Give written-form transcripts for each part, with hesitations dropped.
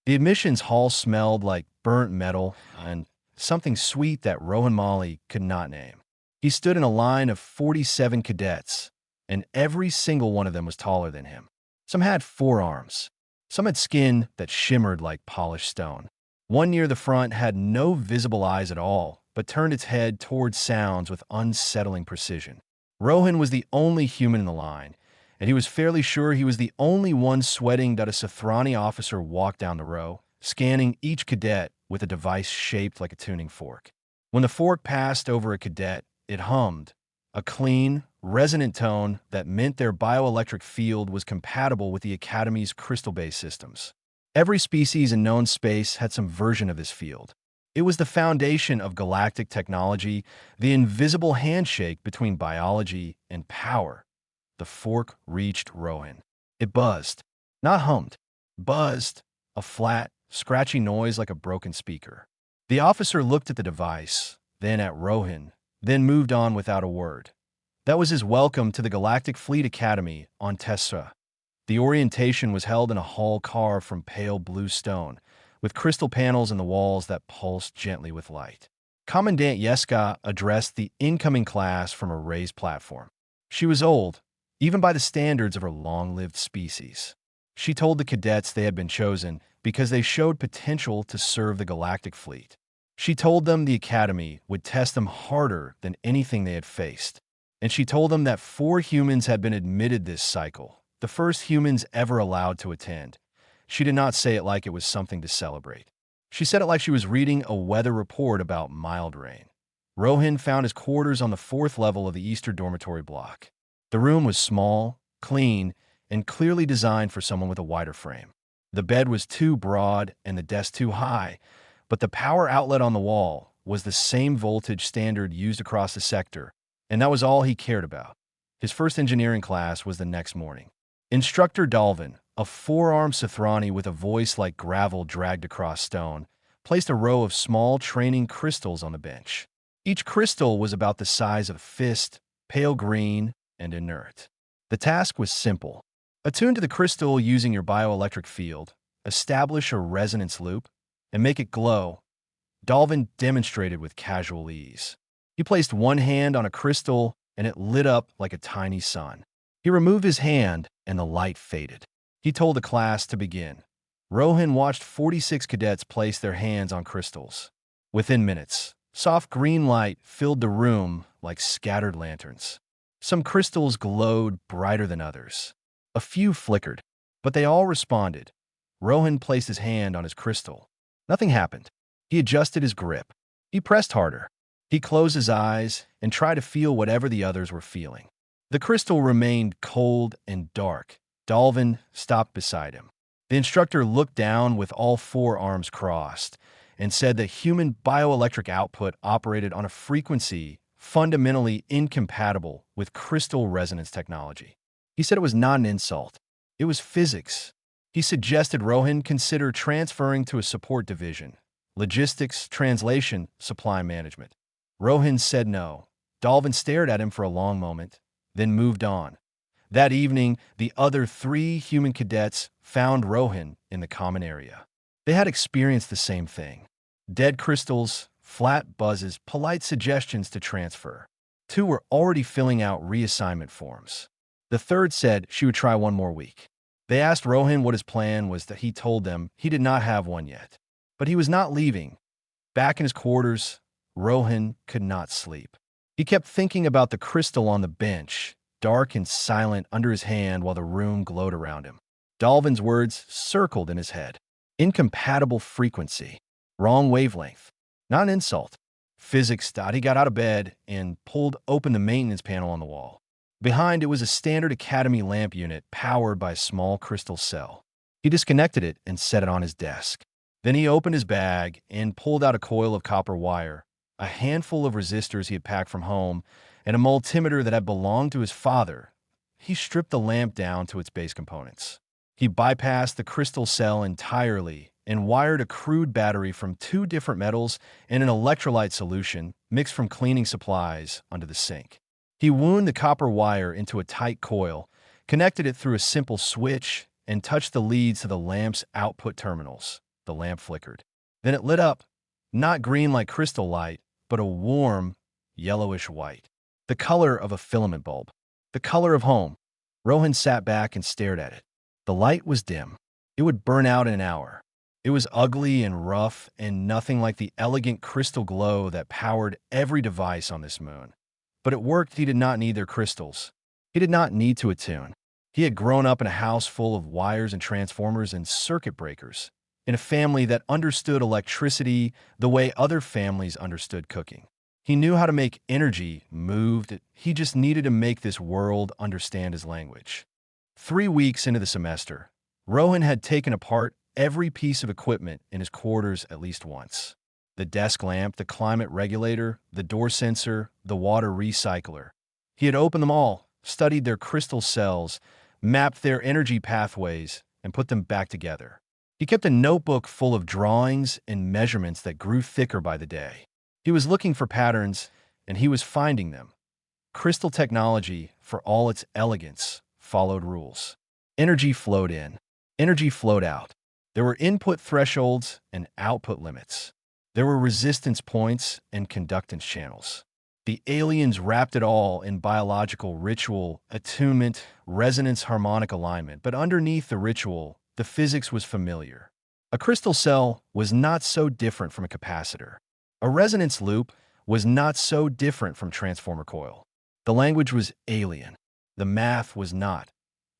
The admissions hall smelled like burnt metal and something sweet that Rohan Mali could not name. He stood in a line of 47 cadets, and every single one of them was taller than him. Some had forearms. Some had skin that shimmered like polished stone. One near the front had no visible eyes at all, but turned its head towards sounds with unsettling precision. Rohan was the only human in the line, and he was fairly sure he was the only one sweating that a Sathrani officer walked down the row, scanning each cadet with a device shaped like a tuning fork. When the fork passed over a cadet, it hummed, a clean, resonant tone that meant their bioelectric field was compatible with the Academy's crystal-based systems. Every species in known space had some version of this field. It was the foundation of galactic technology, the invisible handshake between biology and power. The fork reached Rohan. It buzzed, not hummed, buzzed, a flat, scratchy noise like a broken speaker. The officer looked at the device, then at Rohan, then moved on without a word. That was his welcome to the Galactic Fleet Academy on Tessera. The orientation was held in a hall carved from pale blue stone, with crystal panels in the walls that pulsed gently with light. Commandant Yeska addressed the incoming class from a raised platform. She was old, even by the standards of her long-lived species. She told the cadets they had been chosen because they showed potential to serve the Galactic Fleet. She told them the Academy would test them harder than anything they had faced. And she told them that 4 humans had been admitted this cycle, the first humans ever allowed to attend. She did not say it like it was something to celebrate. She said it like she was reading a weather report about mild rain. Rohan found his quarters on the 4th level of the Easter dormitory block. The room was small, clean, and clearly designed for someone with a wider frame. The bed was too broad and the desk too high, but the power outlet on the wall was the same voltage standard used across the sector, and that was all he cared about. His first engineering class was the next morning. Instructor Dalvin, a 4-armed Sathrani with a voice like gravel dragged across stone, placed a row of small training crystals on the bench. Each crystal was about the size of a fist, pale green, and inert. The task was simple. Attune to the crystal using your bioelectric field, establish a resonance loop, and make it glow. Dalvin demonstrated with casual ease. He placed one hand on a crystal, and it lit up like a tiny sun. He removed his hand, and the light faded. He told the class to begin. Rohan watched 46 cadets place their hands on crystals. Within minutes, soft green light filled the room like scattered lanterns. Some crystals glowed brighter than others. A few flickered, but they all responded. Rohan placed his hand on his crystal. Nothing happened. He adjusted his grip. He pressed harder. He closed his eyes and tried to feel whatever the others were feeling. The crystal remained cold and dark. Dalvin stopped beside him. The instructor looked down with all 4 arms crossed and said that human bioelectric output operated on a frequency fundamentally incompatible with crystal resonance technology. He said it was not an insult. It was physics. He suggested Rohan consider transferring to a support division, logistics, translation, supply management. Rohan said no. Dalvin stared at him for a long moment, then moved on. That evening, the other 3 human cadets found Rohan in the common area. They had experienced the same thing. Dead crystals, flat buzzes, polite suggestions to transfer. 2 were already filling out reassignment forms. The 3rd said she would try one more week. They asked Rohan what his plan was that he told them he did not have one yet. But he was not leaving. Back in his quarters, Rohan could not sleep. He kept thinking about the crystal on the bench, dark and silent under his hand while the room glowed around him. Dalvin's words circled in his head. Incompatible frequency. Wrong wavelength. Not an insult. Physics. He got out of bed and pulled open the maintenance panel on the wall. Behind it was a standard Academy lamp unit powered by a small crystal cell. He disconnected it and set it on his desk. Then he opened his bag and pulled out a coil of copper wire, a handful of resistors he had packed from home, and a multimeter that had belonged to his father. He stripped the lamp down to its base components. He bypassed the crystal cell entirely and wired a crude battery from 2 different metals and an electrolyte solution mixed from cleaning supplies onto the sink. He wound the copper wire into a tight coil, connected it through a simple switch, and touched the leads to the lamp's output terminals. the lamp flickered. Then it lit up, not green like crystal light, but a warm, yellowish white. The color of a filament bulb. The color of home. Rohan sat back and stared at it. The light was dim. It would burn out in an hour. It was ugly and rough and nothing like the elegant crystal glow that powered every device on this moon. But it worked. He did not need their crystals. He did not need to attune. He had grown up in a house full of wires and transformers and circuit breakers, in a family that understood electricity the way other families understood cooking. He knew how to make energy moved. He just needed to make this world understand his language. 3 weeks into the semester, Rohan had taken apart every piece of equipment in his quarters at least once. The desk lamp, the climate regulator, the door sensor, the water recycler. He had opened them all, studied their crystal cells, mapped their energy pathways, and put them back together. He kept a notebook full of drawings and measurements that grew thicker by the day. He was looking for patterns, and he was finding them. Crystal technology, for all its elegance, followed rules. Energy flowed in. Energy flowed out. There were input thresholds and output limits. There were resistance points and conductance channels. The aliens wrapped it all in biological ritual, attunement, resonance harmonic alignment, but underneath the ritual, the physics was familiar. A crystal cell was not so different from a capacitor. A resonance loop was not so different from transformer coil. The language was alien. The math was not.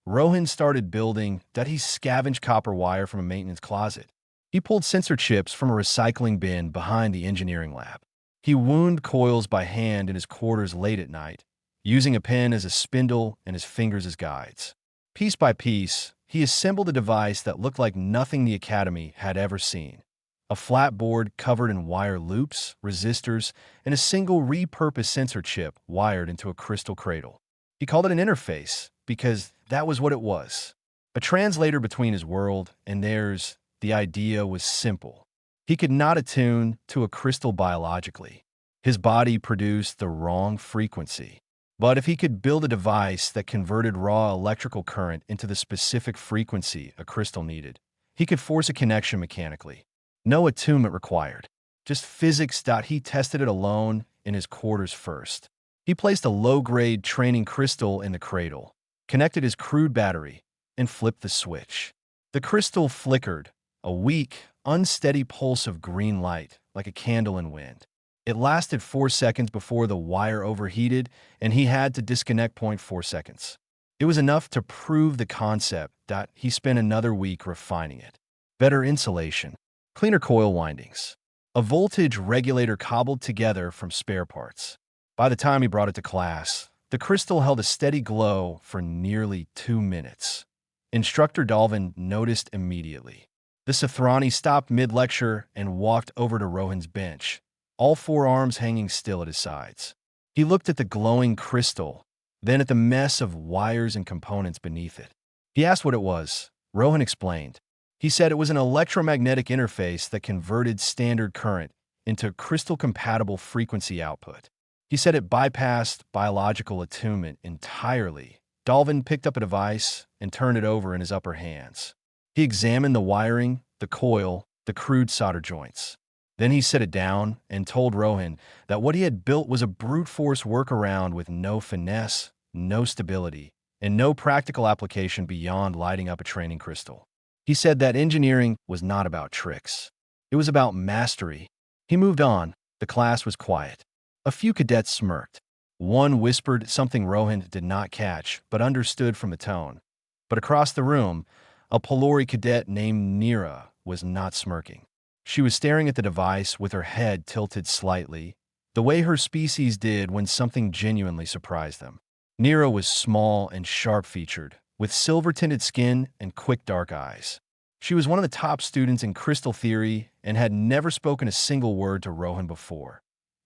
Rohan started building that he scavenged copper wire from a maintenance closet. He pulled sensor chips from a recycling bin behind the engineering lab. He wound coils by hand in his quarters late at night, using a pen as a spindle and his fingers as guides. Piece by piece, he assembled a device that looked like nothing the Academy had ever seen. A flat board covered in wire loops, resistors, and a single repurposed sensor chip wired into a crystal cradle. He called it an interface because that was what it was. A translator between his world and theirs. The idea was simple. He could not attune to a crystal biologically. His body produced the wrong frequency. But if he could build a device that converted raw electrical current into the specific frequency a crystal needed, he could force a connection mechanically. No attunement required. Just physics. He tested it alone in his quarters first. He placed a low-grade training crystal in the cradle, connected his crude battery, and flipped the switch. The crystal flickered, a weak, unsteady pulse of green light, like a candle in wind. It lasted 4 seconds before the wire overheated, and he had to disconnect. 0.4 seconds. It was enough to prove the concept. He spent another week refining it. Better insulation, cleaner coil windings, a voltage regulator cobbled together from spare parts. By the time he brought it to class, the crystal held a steady glow for nearly 2 minutes. Instructor Dalvin noticed immediately. The Sathrani stopped mid-lecture and walked over to Rohan's bench, all 4 arms hanging still at his sides. He looked at the glowing crystal, then at the mess of wires and components beneath it. He asked what it was. Rohan explained. He said it was an electromagnetic interface that converted standard current into crystal-compatible frequency output. He said it bypassed biological attunement entirely. Dalvin picked up a device and turned it over in his upper hands. He examined the wiring, the coil, the crude solder joints. Then he set it down and told Rohan that what he had built was a brute force workaround with no finesse, no stability, and no practical application beyond lighting up a training crystal. He said that engineering was not about tricks. It was about mastery. He moved on. The class was quiet. A few cadets smirked. One whispered something Rohan did not catch, but understood from the tone. But across the room, a Pelori cadet named Nira was not smirking. She was staring at the device with her head tilted slightly, the way her species did when something genuinely surprised them. Nira was small and sharp-featured, with silver-tinted skin and quick dark eyes. She was one of the top students in crystal theory and had never spoken a single word to Rohan before.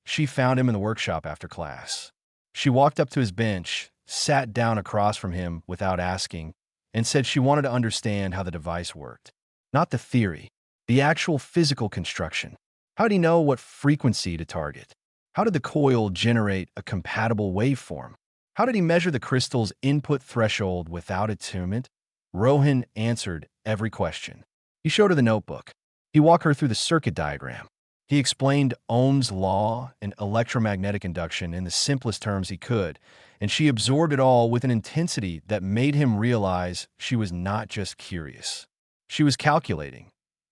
She found him in the workshop after class. She walked up to his bench, sat down across from him without asking, and said she wanted to understand how the device worked. Not the theory, the actual physical construction. How did he know what frequency to target? How did the coil generate a compatible waveform? How did he measure the crystal's input threshold without attunement? Rohan answered every question. He showed her the notebook. He walked her through the circuit diagram. He explained Ohm's law and electromagnetic induction in the simplest terms he could, and she absorbed it all with an intensity that made him realize she was not just curious. She was calculating.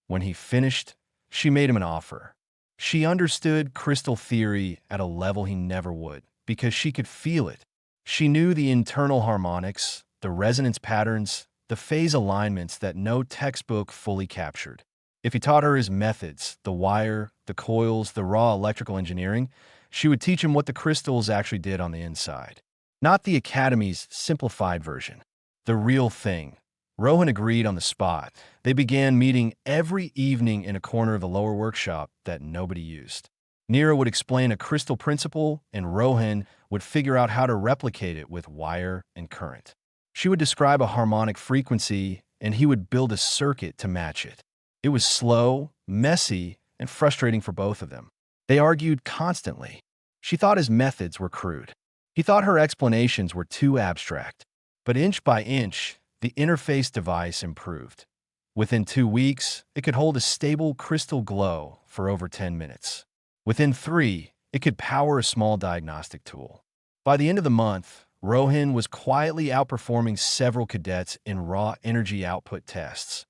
When he finished, she made him an offer. She understood crystal theory at a level he never would, because she could feel it. She knew the internal harmonics, the resonance patterns, the phase alignments that no textbook fully captured. If he taught her his methods, the wire, the coils, the raw electrical engineering, she would teach him what the crystals actually did on the inside. Not the Academy's simplified version. The real thing. Rohan agreed on the spot. They began meeting every evening in a corner of the lower workshop that nobody used. Neera would explain a crystal principle, and Rohan would figure out how to replicate it with wire and current. She would describe a harmonic frequency, and he would build a circuit to match it. It was slow, messy, and frustrating for both of them. They argued constantly. She thought his methods were crude. He thought her explanations were too abstract. But inch by inch, the interface device improved. Within 2 weeks, it could hold a stable crystal glow for over 10 minutes. Within 3, it could power a small diagnostic tool. By the end of the month, Rohan was quietly outperforming several cadets in raw energy output tests.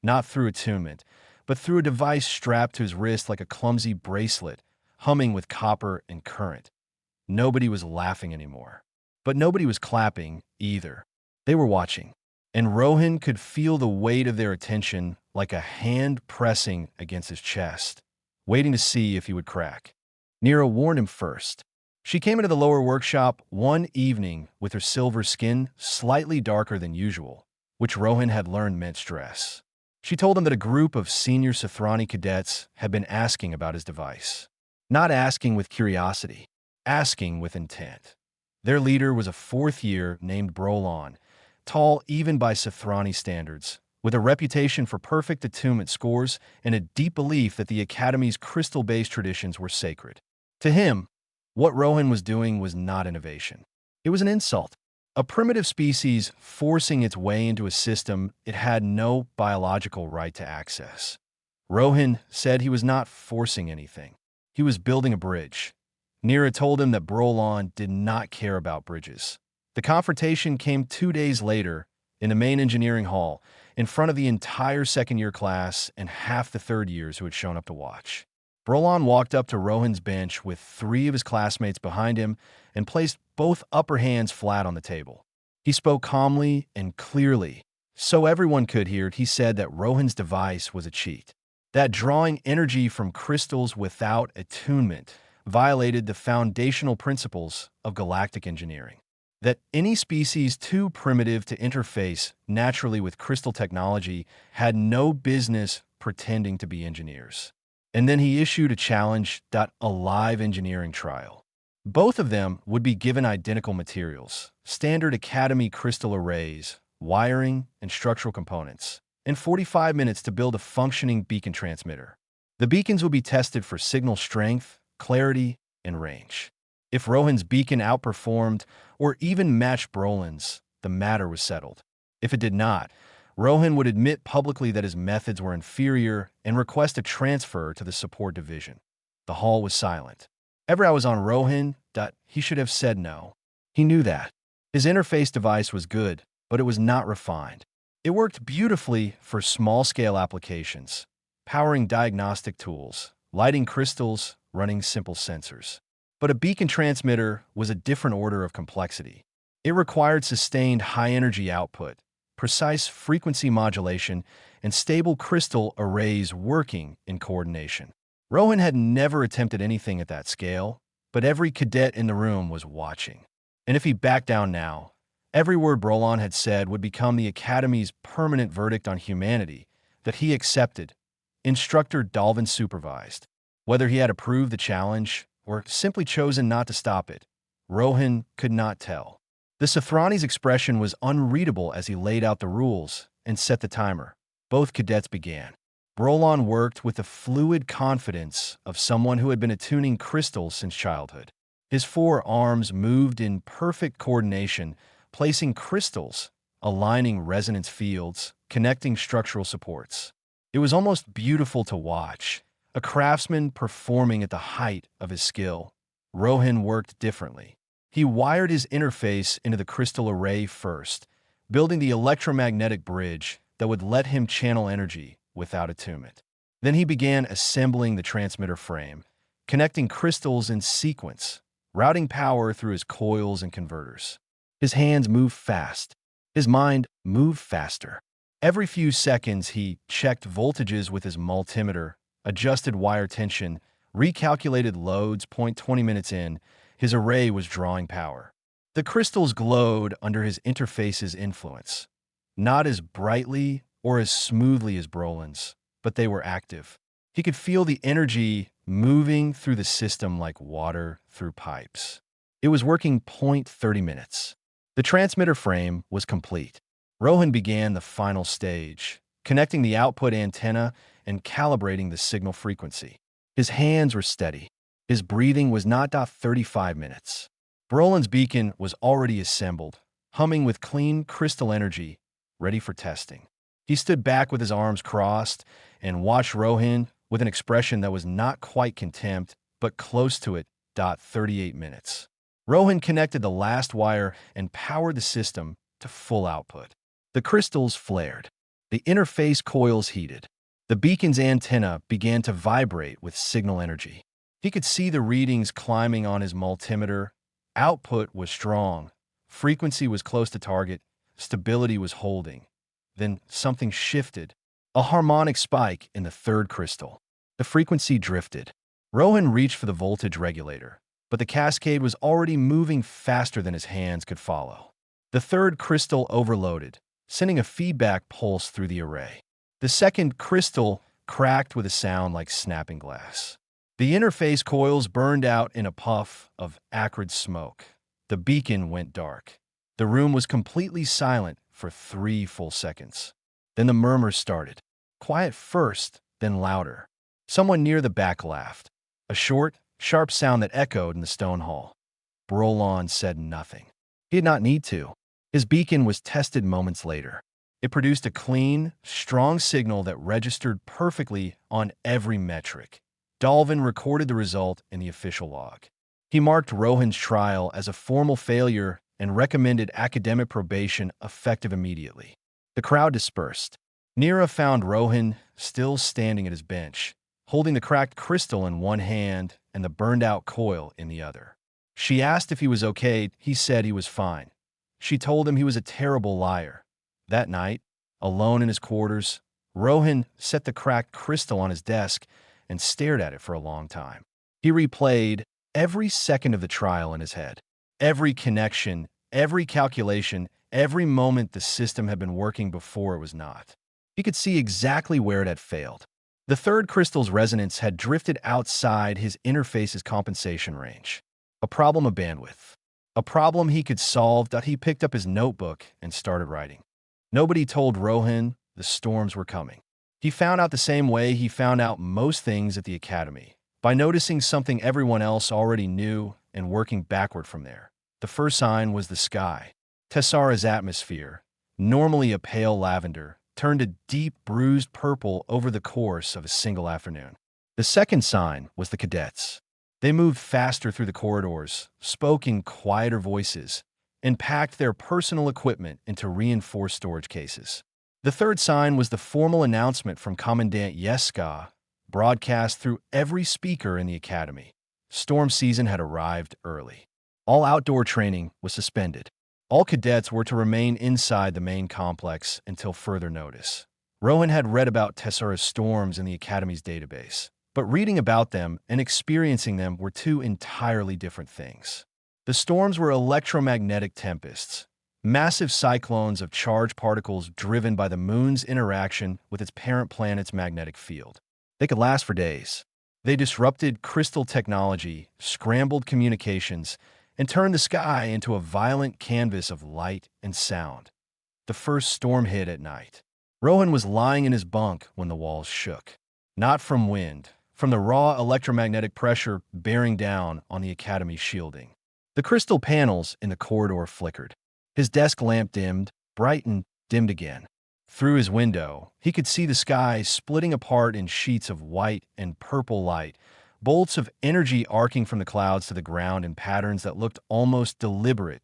Not through attunement, but through a device strapped to his wrist like a clumsy bracelet, humming with copper and current. Nobody was laughing anymore. But nobody was clapping either. They were watching. And Rohan could feel the weight of their attention like a hand pressing against his chest, waiting to see if he would crack. Neera warned him first. She came into the lower workshop one evening with her silver skin slightly darker than usual, which Rohan had learned meant stress. She told him that a group of senior Sothrani cadets had been asking about his device. Not asking with curiosity, asking with intent. Their leader was a 4th year named Brolon, tall even by Sothrani standards, with a reputation for perfect attunement scores and a deep belief that the Academy's crystal-based traditions were sacred. To him, what Rohan was doing was not innovation. It was an insult. A primitive species forcing its way into a system it had no biological right to access. Rohan said he was not forcing anything. He was building a bridge. Neera told him that Brolon did not care about bridges. The confrontation came 2 days later in the main engineering hall, in front of the entire 2nd-year class and half the 3rd years who had shown up to watch. Brolon walked up to Rohan's bench with 3 of his classmates behind him and placed both upper hands flat on the table. He spoke calmly and clearly, so everyone could hear it. He said that Rohan's device was a cheat, that drawing energy from crystals without attunement violated the foundational principles of galactic engineering, that any species too primitive to interface naturally with crystal technology had no business pretending to be engineers. And then he issued a challenge, a live engineering trial. Both of them would be given identical materials, standard Academy crystal arrays, wiring, and structural components, and 45 minutes to build a functioning beacon transmitter. The beacons would be tested for signal strength, clarity, and range. If Rohan's beacon outperformed or even matched Brolon's, the matter was settled. If it did not, Rohan would admit publicly that his methods were inferior and request a transfer to the support division. The hall was silent. Every eye was on Rohan. He should have said no. He knew that. His interface device was good, but it was not refined. It worked beautifully for small-scale applications, powering diagnostic tools, lighting crystals, running simple sensors. But a beacon transmitter was a different order of complexity. It required sustained high-energy output, precise frequency modulation, and stable crystal arrays working in coordination. Rohan had never attempted anything at that scale, but every cadet in the room was watching. And if he backed down now, every word Brolon had said would become the Academy's permanent verdict on humanity that he accepted. Instructor Dalvin supervised. Whether he had approved the challenge or simply chosen not to stop it, Rohan could not tell. The Sothrani's expression was unreadable as he laid out the rules and set the timer. Both cadets began. Brolon worked with the fluid confidence of someone who had been attuning crystals since childhood. His 4 arms moved in perfect coordination, placing crystals, aligning resonance fields, connecting structural supports. It was almost beautiful to watch, a craftsman performing at the height of his skill. Rohan worked differently. He wired his interface into the crystal array first, building the electromagnetic bridge that would let him channel energy without attunement. Then he began assembling the transmitter frame, connecting crystals in sequence, routing power through his coils and converters. His hands moved fast. His mind moved faster. Every few seconds, he checked voltages with his multimeter, adjusted wire tension, recalculated loads. 20 minutes in, his array was drawing power. The crystals glowed under his interface's influence. Not as brightly or as smoothly as Brolin's, but they were active. He could feel the energy moving through the system like water through pipes. It was working. 30 minutes. The transmitter frame was complete. Rohan began the final stage, connecting the output antenna and calibrating the signal frequency. His hands were steady. His breathing was not. 35 minutes. Brolin's beacon was already assembled, humming with clean crystal energy, ready for testing. He stood back with his arms crossed and watched Rohan with an expression that was not quite contempt, but close to it. 38 minutes. Rohan connected the last wire and powered the system to full output. The crystals flared. The interface coils heated. The beacon's antenna began to vibrate with signal energy. He could see the readings climbing on his multimeter. Output was strong. Frequency was close to target. Stability was holding. Then something shifted. A harmonic spike in the third crystal. The frequency drifted. Rohan reached for the voltage regulator, but the cascade was already moving faster than his hands could follow. The third crystal overloaded, sending a feedback pulse through the array. The second crystal cracked with a sound like snapping glass. The interface coils burned out in a puff of acrid smoke. The beacon went dark. The room was completely silent for 3 full seconds. Then the murmurs started. Quiet first, then louder. Someone near the back laughed. A short, sharp sound that echoed in the stone hall. Brolon said nothing. He did not need to. His beacon was tested moments later. It produced a clean, strong signal that registered perfectly on every metric. Dalvin recorded the result in the official log. He marked Rohan's trial as a formal failure and recommended academic probation effective immediately. The crowd dispersed. Nira found Rohan still standing at his bench, holding the cracked crystal in one hand and the burned-out coil in the other. She asked if he was okay. He said he was fine. She told him he was a terrible liar. That night, alone in his quarters, Rohan set the cracked crystal on his desk and stared at it for a long time. He replayed every second of the trial in his head. Every connection, every calculation, every moment the system had been working before it was not. He could see exactly where it had failed. The third crystal's resonance had drifted outside his interface's compensation range. A problem of bandwidth. A problem he could solve. He picked up his notebook and started writing. Nobody told Rohan the storms were coming. He found out the same way he found out most things at the academy, by noticing something everyone else already knew and working backward from there. The first sign was the sky. Tessara's atmosphere, normally a pale lavender, turned a deep bruised purple over the course of a single afternoon. The second sign was the cadets. They moved faster through the corridors, spoke in quieter voices, and packed their personal equipment into reinforced storage cases. The third sign was the formal announcement from Commandant Yeska, broadcast through every speaker in the academy. Storm season had arrived early. All outdoor training was suspended. All cadets were to remain inside the main complex until further notice. Rohan had read about Tessara's storms in the academy's database, but reading about them and experiencing them were two entirely different things. The storms were electromagnetic tempests, massive cyclones of charged particles driven by the moon's interaction with its parent planet's magnetic field. They could last for days. They disrupted crystal technology, scrambled communications, and turned the sky into a violent canvas of light and sound. The first storm hit at night. Rohan was lying in his bunk when the walls shook. Not from wind, from the raw electromagnetic pressure bearing down on the academy shielding. The crystal panels in the corridor flickered. His desk lamp dimmed, brightened, dimmed again. Through his window, he could see the sky splitting apart in sheets of white and purple light, bolts of energy arcing from the clouds to the ground in patterns that looked almost deliberate.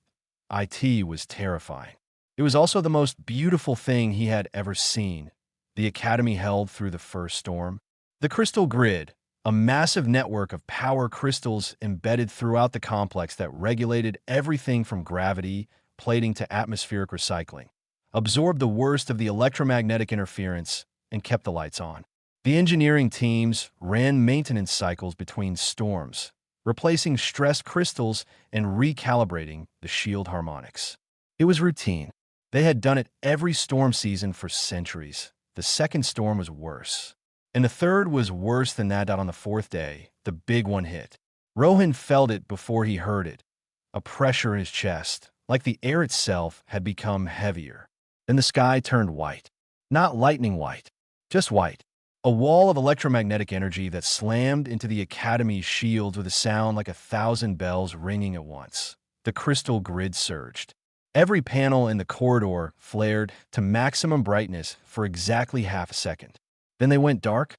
It was terrifying. It was also the most beautiful thing he had ever seen. The Academy held through the first storm. The crystal grid, a massive network of power crystals embedded throughout the complex that regulated everything from gravity, plating to atmospheric recycling, absorbed the worst of the electromagnetic interference and kept the lights on. The engineering teams ran maintenance cycles between storms, replacing stressed crystals and recalibrating the shield harmonics. It was routine. They had done it every storm season for centuries. The second storm was worse. And the third was worse than that. On the fourth day, the big one hit. Rohan felt it before he heard it. A pressure in his chest, like the air itself, had become heavier. Then the sky turned white. Not lightning white, just white. A wall of electromagnetic energy that slammed into the Academy's shields with a sound like 1,000 bells ringing at once. The crystal grid surged. Every panel in the corridor flared to maximum brightness for exactly half a second. Then they went dark,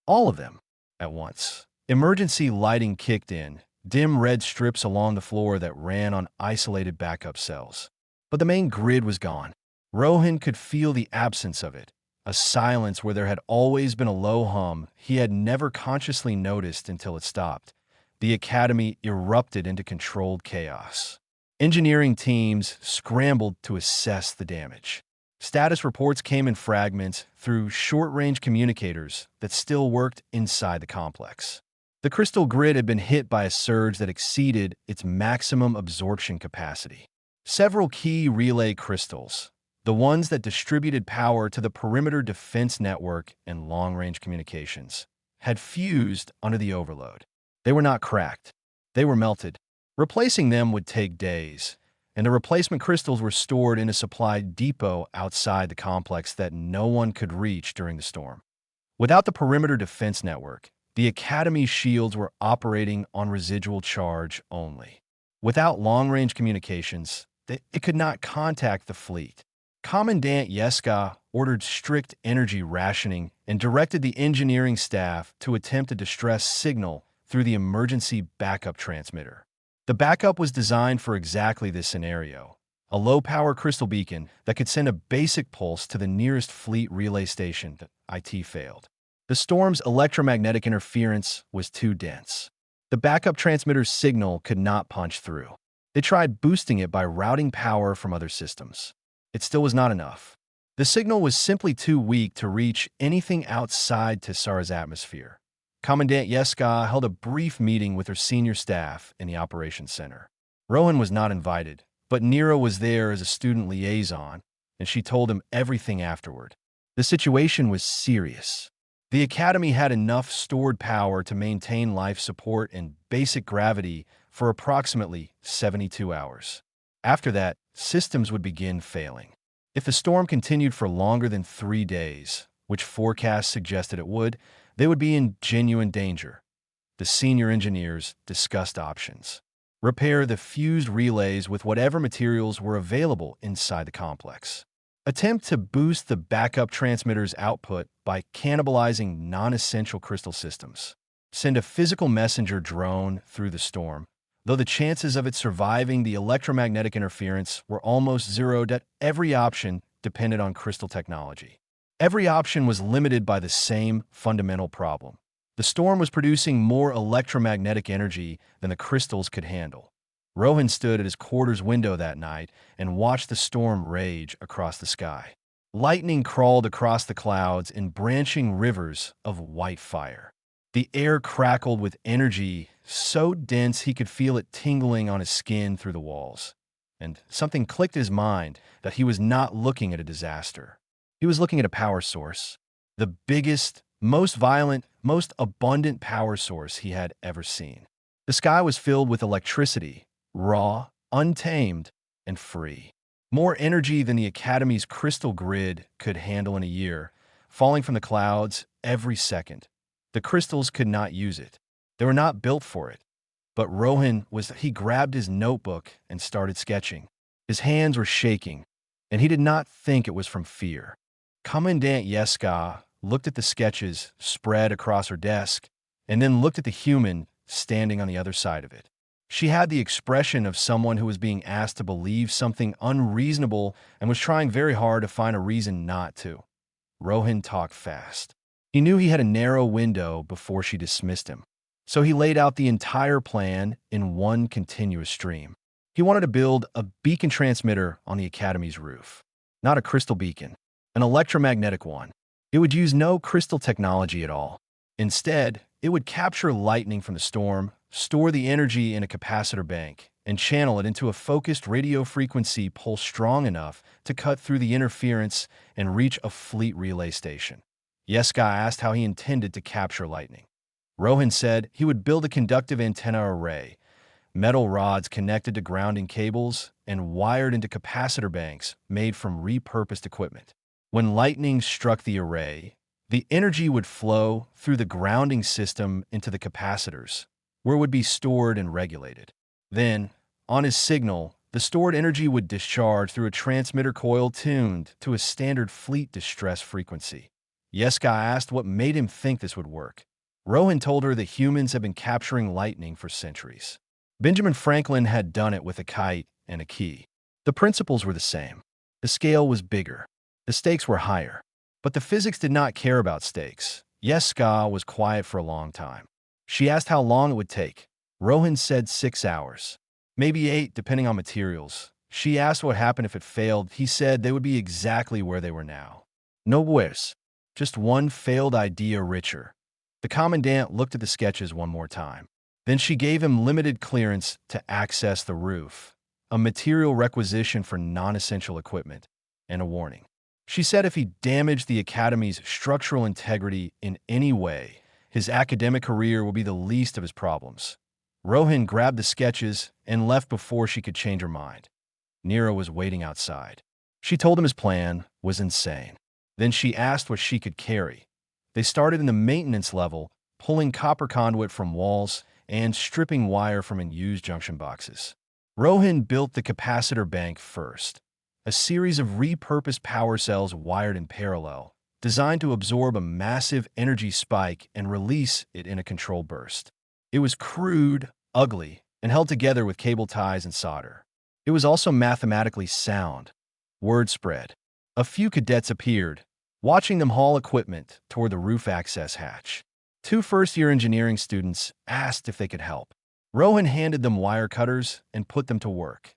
all of them, at once. Emergency lighting kicked in, dim red strips along the floor that ran on isolated backup cells. But the main grid was gone. Rohan could feel the absence of it, a silence where there had always been a low hum he had never consciously noticed until it stopped. The Academy erupted into controlled chaos. Engineering teams scrambled to assess the damage. Status reports came in fragments through short-range communicators that still worked inside the complex. The crystal grid had been hit by a surge that exceeded its maximum absorption capacity. Several key relay crystals, the ones that distributed power to the perimeter defense network and long-range communications, had fused under the overload. They were not cracked. They were melted. Replacing them would take days, and the replacement crystals were stored in a supply depot outside the complex that no one could reach during the storm. Without the perimeter defense network, the Academy's shields were operating on residual charge only. Without long-range communications, it could not contact the fleet. Commandant Yeska ordered strict energy rationing and directed the engineering staff to attempt a distress signal through the emergency backup transmitter. The backup was designed for exactly this scenario, a low-power crystal beacon that could send a basic pulse to the nearest fleet relay station. It failed. The storm's electromagnetic interference was too dense. The backup transmitter's signal could not punch through. They tried boosting it by routing power from other systems. It still was not enough. The signal was simply too weak to reach anything outside Tessara's atmosphere. Commandant Yeska held a brief meeting with her senior staff in the operations center. Rohan was not invited, but Nero was there as a student liaison, and she told him everything afterward. The situation was serious. The Academy had enough stored power to maintain life support and basic gravity for approximately 72 hours. After that, systems would begin failing. If the storm continued for longer than 3 days, which forecasts suggested it would, they would be in genuine danger. The senior engineers discussed options. Repair the fused relays with whatever materials were available inside the complex. Attempt to boost the backup transmitter's output by cannibalizing non-essential crystal systems. Send a physical messenger drone through the storm, though the chances of it surviving the electromagnetic interference were almost zeroed. Every option depended on crystal technology. Every option was limited by the same fundamental problem. The storm was producing more electromagnetic energy than the crystals could handle. Rohan stood at his quarters window that night and watched the storm rage across the sky. Lightning crawled across the clouds in branching rivers of white fire. The air crackled with energy so dense he could feel it tingling on his skin through the walls. And something clicked in his mind that he was not looking at a disaster. He was looking at a power source, the biggest, most violent, most abundant power source he had ever seen. The sky was filled with electricity, raw, untamed, and free. More energy than the Academy's crystal grid could handle in a year, falling from the clouds every second. The crystals could not use it. They were not built for it. But he grabbed his notebook and started sketching. His hands were shaking, and he did not think it was from fear. Commandant Yeska looked at the sketches spread across her desk and then looked at the human standing on the other side of it. She had the expression of someone who was being asked to believe something unreasonable and was trying very hard to find a reason not to. Rohan talked fast. He knew he had a narrow window before she dismissed him, so he laid out the entire plan in one continuous stream. He wanted to build a beacon transmitter on the Academy's roof. Not a crystal beacon, an electromagnetic one. It would use no crystal technology at all. Instead, it would capture lightning from the storm, store the energy in a capacitor bank, and channel it into a focused radio frequency pulse strong enough to cut through the interference and reach a fleet relay station. Yeska asked how he intended to capture lightning. Rohan said he would build a conductive antenna array, metal rods connected to grounding cables and wired into capacitor banks made from repurposed equipment. When lightning struck the array, the energy would flow through the grounding system into the capacitors, where it would be stored and regulated. Then, on his signal, the stored energy would discharge through a transmitter coil tuned to a standard fleet distress frequency. Yeska asked what made him think this would work. Rohan told her that humans have been capturing lightning for centuries. Benjamin Franklin had done it with a kite and a key. The principles were the same. The scale was bigger. The stakes were higher. But the physics did not care about stakes. Yeska was quiet for a long time. She asked how long it would take. Rohan said 6 hours. Maybe 8, depending on materials. She asked what happened if it failed. He said they would be exactly where they were now. No worse. Just one failed idea richer. The commandant looked at the sketches one more time. Then she gave him limited clearance to access the roof, a material requisition for non-essential equipment, and a warning. She said if he damaged the Academy's structural integrity in any way, his academic career would be the least of his problems. Rohan grabbed the sketches and left before she could change her mind. Neera was waiting outside. She told him his plan was insane. Then she asked what she could carry. They started in the maintenance level, pulling copper conduit from walls and stripping wire from unused junction boxes. Rohan built the capacitor bank first, a series of repurposed power cells wired in parallel, designed to absorb a massive energy spike and release it in a controlled burst. It was crude, ugly, and held together with cable ties and solder. It was also mathematically sound. Word spread. A few cadets appeared, watching them haul equipment toward the roof access hatch. 2 first-year engineering students asked if they could help. Rohan handed them wire cutters and put them to work.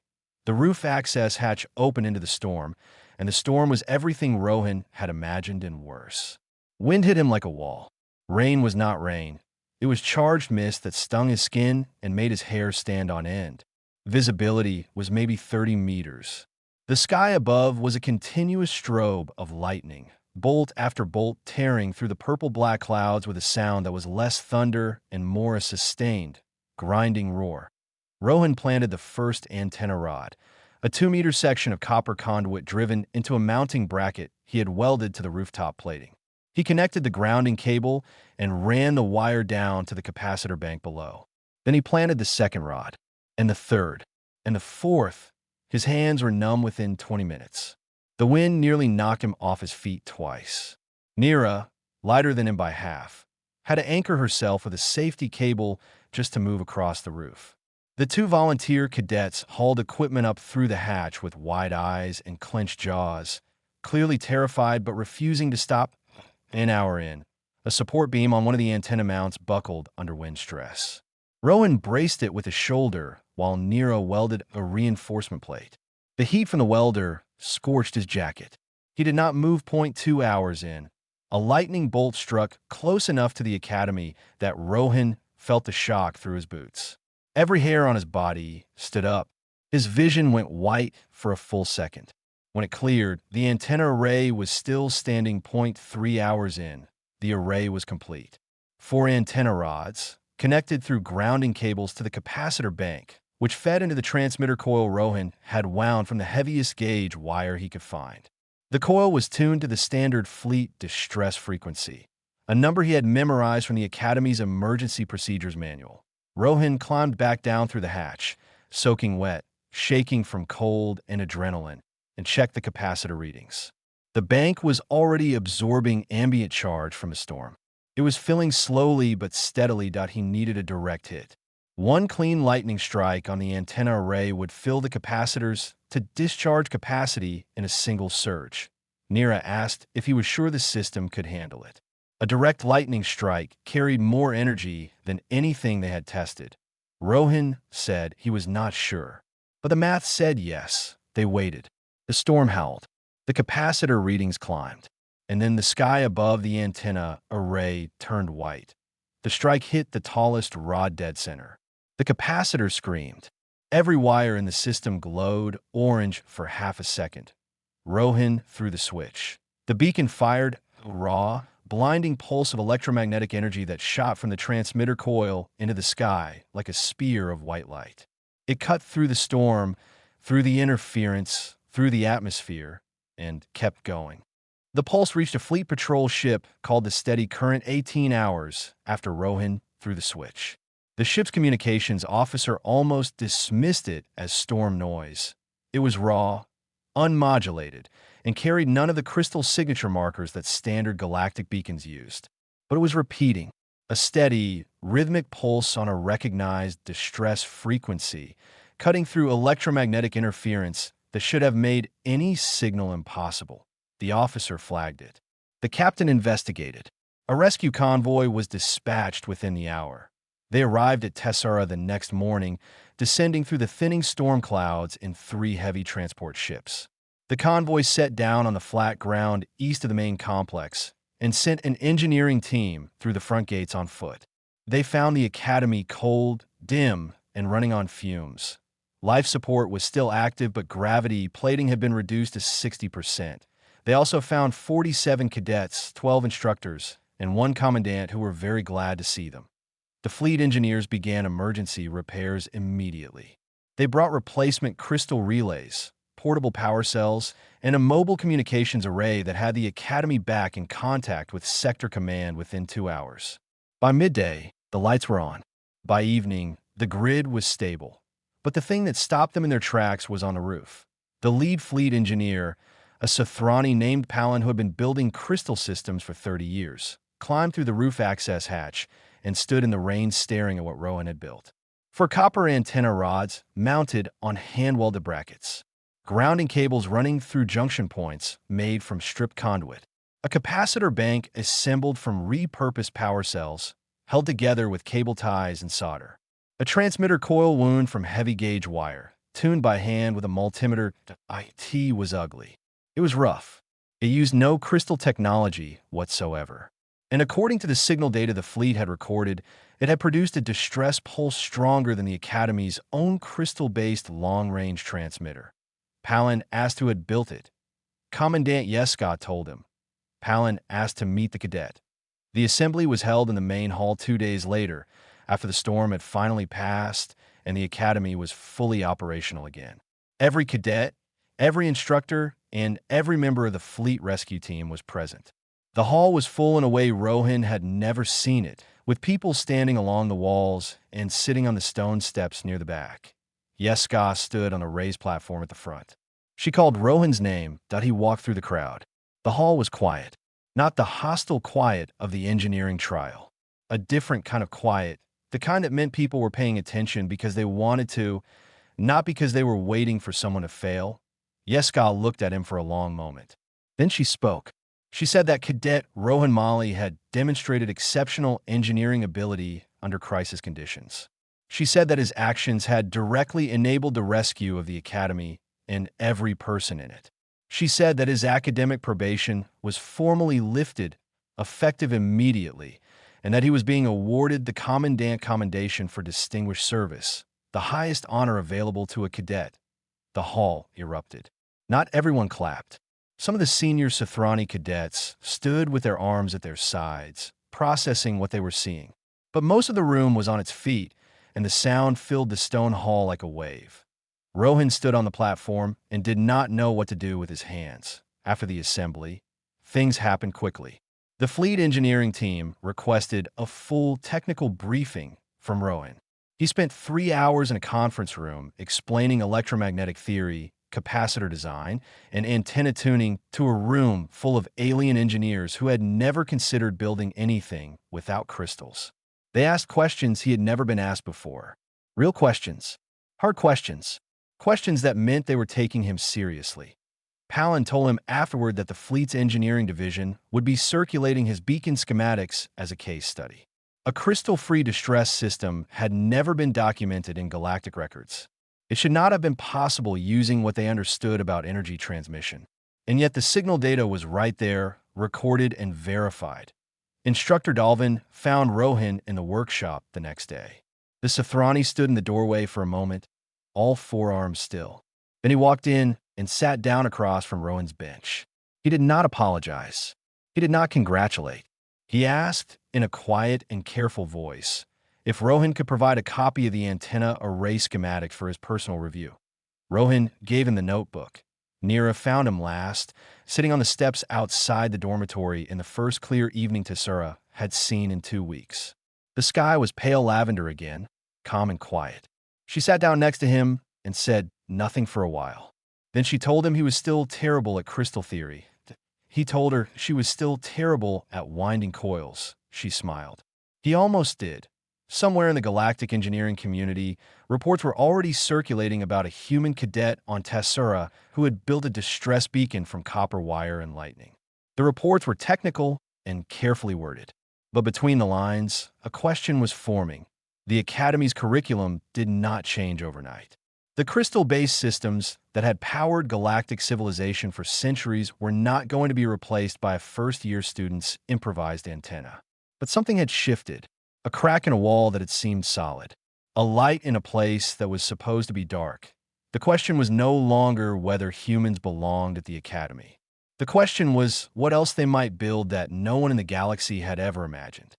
The roof access hatch opened into the storm, and the storm was everything Rohan had imagined and worse. Wind hit him like a wall. Rain was not rain. It was charged mist that stung his skin and made his hair stand on end. Visibility was maybe 30 meters. The sky above was a continuous strobe of lightning, bolt after bolt tearing through the purple-black clouds with a sound that was less thunder and more a sustained, grinding roar. Rohan planted the first antenna rod, a 2-meter section of copper conduit driven into a mounting bracket he had welded to the rooftop plating. He connected the grounding cable and ran the wire down to the capacitor bank below. Then he planted the second rod, and the third, and the fourth. His hands were numb within 20 minutes. The wind nearly knocked him off his feet twice. Neera, lighter than him by half, had to anchor herself with a safety cable just to move across the roof. The 2 volunteer cadets hauled equipment up through the hatch with wide eyes and clenched jaws, clearly terrified but refusing to stop. An hour in, a support beam on one of the antenna mounts buckled under wind stress. Rohan braced it with his shoulder while Neera welded a reinforcement plate. The heat from the welder scorched his jacket. He did not move. 2 hours in, a lightning bolt struck close enough to the Academy that Rohan felt the shock through his boots. Every hair on his body stood up. His vision went white for a full second. When it cleared, the antenna array was still standing. 3 hours in, the array was complete. 4 antenna rods, connected through grounding cables to the capacitor bank, which fed into the transmitter coil Rohan had wound from the heaviest gauge wire he could find. The coil was tuned to the standard fleet distress frequency, a number he had memorized from the Academy's emergency procedures manual. Rohan climbed back down through the hatch, soaking wet, shaking from cold and adrenaline, and checked the capacitor readings. The bank was already absorbing ambient charge from the storm. It was filling slowly but steadily. He needed a direct hit. One clean lightning strike on the antenna array would fill the capacitors to discharge capacity in a single surge. Nira asked if he was sure the system could handle it. A direct lightning strike carried more energy than anything they had tested. Rohan said he was not sure, but the math said yes. They waited. The storm howled. The capacitor readings climbed, and then the sky above the antenna array turned white. The strike hit the tallest rod dead center. The capacitor screamed. Every wire in the system glowed orange for half a second. Rohan threw the switch. The beacon fired a raw, blinding pulse of electromagnetic energy that shot from the transmitter coil into the sky like a spear of white light. It cut through the storm, through the interference, through the atmosphere, and kept going. The pulse reached a fleet patrol ship called the Steady Current 18 hours after Rohan threw the switch. The ship's communications officer almost dismissed it as storm noise. It was raw, unmodulated, and carried none of the crystal signature markers that standard galactic beacons used. But it was repeating, a steady, rhythmic pulse on a recognized distress frequency, cutting through electromagnetic interference that should have made any signal impossible. The officer flagged it. The captain investigated. A rescue convoy was dispatched within the hour. They arrived at Tessera the next morning, descending through the thinning storm clouds in 3 heavy transport ships. The convoy set down on the flat ground east of the main complex and sent an engineering team through the front gates on foot. They found the academy cold, dim, and running on fumes. Life support was still active, but gravity plating had been reduced to 60%. They also found 47 cadets, 12 instructors, and 1 commandant who were very glad to see them. The fleet engineers began emergency repairs immediately. They brought replacement crystal relays, portable power cells, and a mobile communications array that had the Academy back in contact with Sector Command within 2 hours. By midday, the lights were on. By evening, the grid was stable. But the thing that stopped them in their tracks was on the roof. The lead fleet engineer, a Sothrani named Palin who had been building crystal systems for 30 years, climbed through the roof access hatch and stood in the rain staring at what Rohan had built. 4 copper antenna rods mounted on hand-welded brackets. Grounding cables running through junction points made from stripped conduit. A capacitor bank assembled from repurposed power cells, held together with cable ties and solder. A transmitter coil wound from heavy-gauge wire, tuned by hand with a multimeter. IT was ugly. It was rough. It used no crystal technology whatsoever. And according to the signal data the fleet had recorded, it had produced a distress pulse stronger than the Academy's own crystal-based long-range transmitter. Palin asked who had built it. Commandant Yeska told him. Palin asked to meet the cadet. The assembly was held in the main hall 2 days later, after the storm had finally passed and the Academy was fully operational again. Every cadet, every instructor, and every member of the fleet rescue team was present. The hall was full in a way Rohan had never seen it, with people standing along the walls and sitting on the stone steps near the back. Yeska stood on a raised platform at the front. She called Rohan's name. He walked through the crowd. The hall was quiet, not the hostile quiet of the engineering trial. A different kind of quiet, the kind that meant people were paying attention because they wanted to, not because they were waiting for someone to fail. Yeska looked at him for a long moment. Then she spoke. She said that Cadet Rohan Mali had demonstrated exceptional engineering ability under crisis conditions. She said that his actions had directly enabled the rescue of the Academy and every person in it. She said that his academic probation was formally lifted, effective immediately, and that he was being awarded the Commandant Commendation for Distinguished Service, the highest honor available to a cadet. The hall erupted. Not everyone clapped. Some of the senior Sothrani cadets stood with their arms at their sides, processing what they were seeing. But most of the room was on its feet, and the sound filled the stone hall like a wave. Rohan stood on the platform and did not know what to do with his hands. After the assembly, things happened quickly. The fleet engineering team requested a full technical briefing from Rohan. He spent 3 hours in a conference room explaining electromagnetic theory capacitor design, and antenna tuning to a room full of alien engineers who had never considered building anything without crystals. They asked questions he had never been asked before. Real questions. Hard questions. Questions that meant they were taking him seriously. Palin told him afterward that the fleet's engineering division would be circulating his beacon schematics as a case study. A crystal-free distress system had never been documented in galactic records. It should not have been possible using what they understood about energy transmission. And yet the signal data was right there, recorded and verified. Instructor Dalvin found Rohan in the workshop the next day. The Sothrani stood in the doorway for a moment, all forearms still. Then he walked in and sat down across from Rohan's bench. He did not apologize. He did not congratulate. He asked, in a quiet and careful voice, if Rohan could provide a copy of the antenna array schematic for his personal review. Rohan gave him the notebook. Neera found him last, sitting on the steps outside the dormitory in the first clear evening Tessera had seen in 2 weeks. The sky was pale lavender again, calm and quiet. She sat down next to him and said nothing for a while. Then she told him he was still terrible at crystal theory. He told her she was still terrible at winding coils. She smiled. He almost did. Somewhere in the galactic engineering community, reports were already circulating about a human cadet on Tessera who had built a distress beacon from copper wire and lightning. The reports were technical and carefully worded. But between the lines, a question was forming. The Academy's curriculum did not change overnight. The crystal-based systems that had powered galactic civilization for centuries were not going to be replaced by a first-year student's improvised antenna. But something had shifted, a crack in a wall that had seemed solid, a light in a place that was supposed to be dark. The question was no longer whether humans belonged at the Academy. The question was what else they might build that no one in the galaxy had ever imagined.